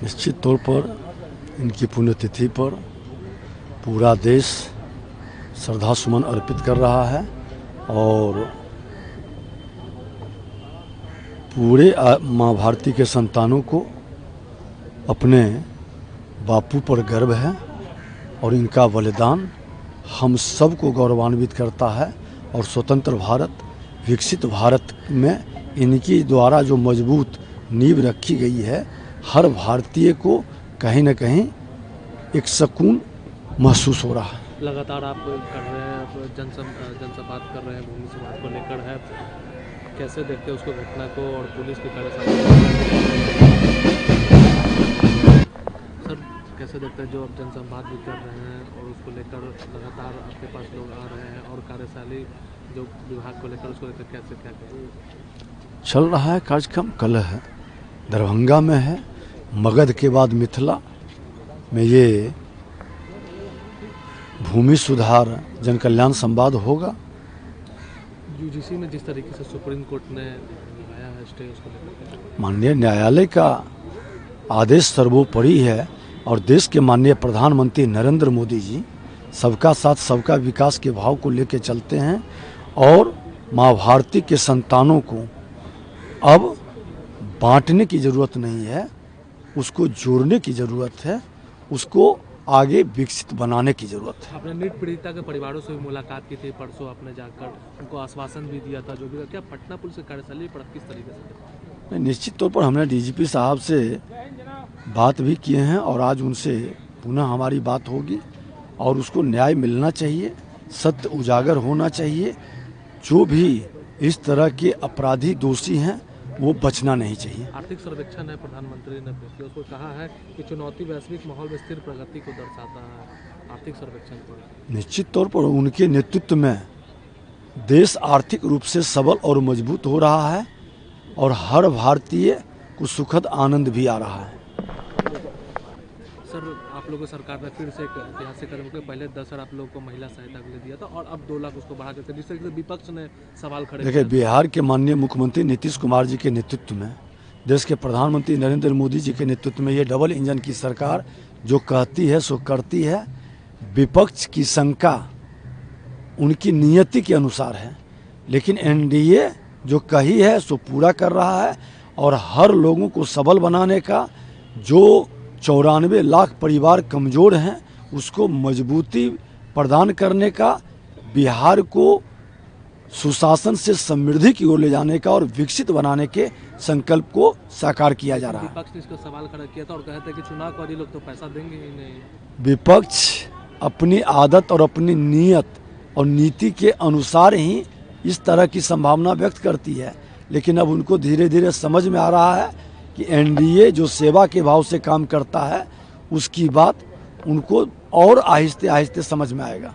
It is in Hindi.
निश्चित तौर पर इनकी पुण्यतिथि पर पूरा देश श्रद्धा सुमन अर्पित कर रहा है और पूरे माँ भारती के संतानों को अपने बापू पर गर्व है और इनका बलिदान हम सबको गौरवान्वित करता है। और स्वतंत्र भारत, विकसित भारत में इनकी द्वारा जो मजबूत नींव रखी गई है, हर भारतीय को कहीं न कहीं एक सुकून महसूस हो रहा है। लगातार आप कर रहे हैं, जनसंवाद कर रहे हैं, भूमि समाज को लेकर है, कैसे देखते हैं उसको घटना को और पुलिस की कार्यशाला? सर कैसे देखते हैं जो आप जनसंवाद भी कर रहे हैं और उसको लेकर लगातार आपके पास लोग आ रहे हैं और कार्यशाला जो विभाग को लेकर उसको लेकर कैसे क्या करें? चल रहा है कार्यक्रम, कल है दरभंगा में है, मगध के बाद मिथिला में ये भूमि सुधार जन कल्याण संवाद होगा। यूजीसी में जिस तरीके से सुप्रीम कोर्ट ने लगाया है स्टे, उसको लेकर माननीय न्यायालय का आदेश सर्वोपरि है और देश के माननीय प्रधानमंत्री नरेंद्र मोदी जी सबका साथ सबका विकास के भाव को लेकर चलते हैं और माँ भारती के संतानों को अब बांटने की ज़रूरत नहीं है, उसको जोड़ने की ज़रूरत है, उसको आगे विकसित बनाने की ज़रूरत है। आपने नीट पीड़िता के परिवारों से भी मुलाकात की थी परसों, आपने जाकर उनको आश्वासन भी दिया था, जो भी क्या पटना पुलिस की कार्यशाला पर किस तरीके से? निश्चित तौर पर हमने डीजीपी साहब से बात भी किए हैं और आज उनसे पुनः हमारी बात होगी और उसको न्याय मिलना चाहिए, सत्य उजागर होना चाहिए। जो भी इस तरह के अपराधी दोषी हैं वो बचना नहीं चाहिए। आर्थिक सर्वेक्षण है, प्रधानमंत्री ने पेश किया, उसको कहा है कि चुनौती वैश्विक माहौल में स्थिर प्रगति को दर्शाता है। आर्थिक सर्वेक्षण पर निश्चित तौर पर उनके नेतृत्व में देश आर्थिक रूप से सबल और मजबूत हो रहा है और हर भारतीय को सुखद आनंद भी आ रहा है। सर आप लोगों की सरकार ने फिर से एक ऐतिहासिक कदम उठाया, पहले 10 आप लोगों को महिला सहायता के लिए दिया था और अब 2 लाख उसको बढ़ा देते, जिस तरीके से विपक्ष ने सवाल खड़े देखिए, बिहार के माननीय मुख्यमंत्री नीतीश कुमार जी के नेतृत्व में, देश के प्रधानमंत्री नरेंद्र मोदी जी के नेतृत्व में ये डबल इंजन की सरकार जो कहती है सो करती है। विपक्ष की शंका उनकी नियति के अनुसार है, लेकिन एनडीए जो कही है सो पूरा कर रहा है और हर लोगों को सबल बनाने का, जो 94 लाख परिवार कमज़ोर हैं उसको मजबूती प्रदान करने का, बिहार को सुशासन से समृद्धि की ओर ले जाने का और विकसित बनाने के संकल्प को साकार किया जा रहा है। विपक्ष ने इसका सवाल खड़ा किया था और कहते हैं कि चुनाव के बाद लोग तो पैसा देंगे ही नहीं। विपक्ष अपनी आदत और अपनी नीयत और नीति के अनुसार ही इस तरह की संभावना व्यक्त करती है, लेकिन अब उनको धीरे धीरे समझ में आ रहा है कि एनडीए जो सेवा के भाव से काम करता है उसकी बात उनको और आहिस्ते आहिस्ते समझ में आएगा।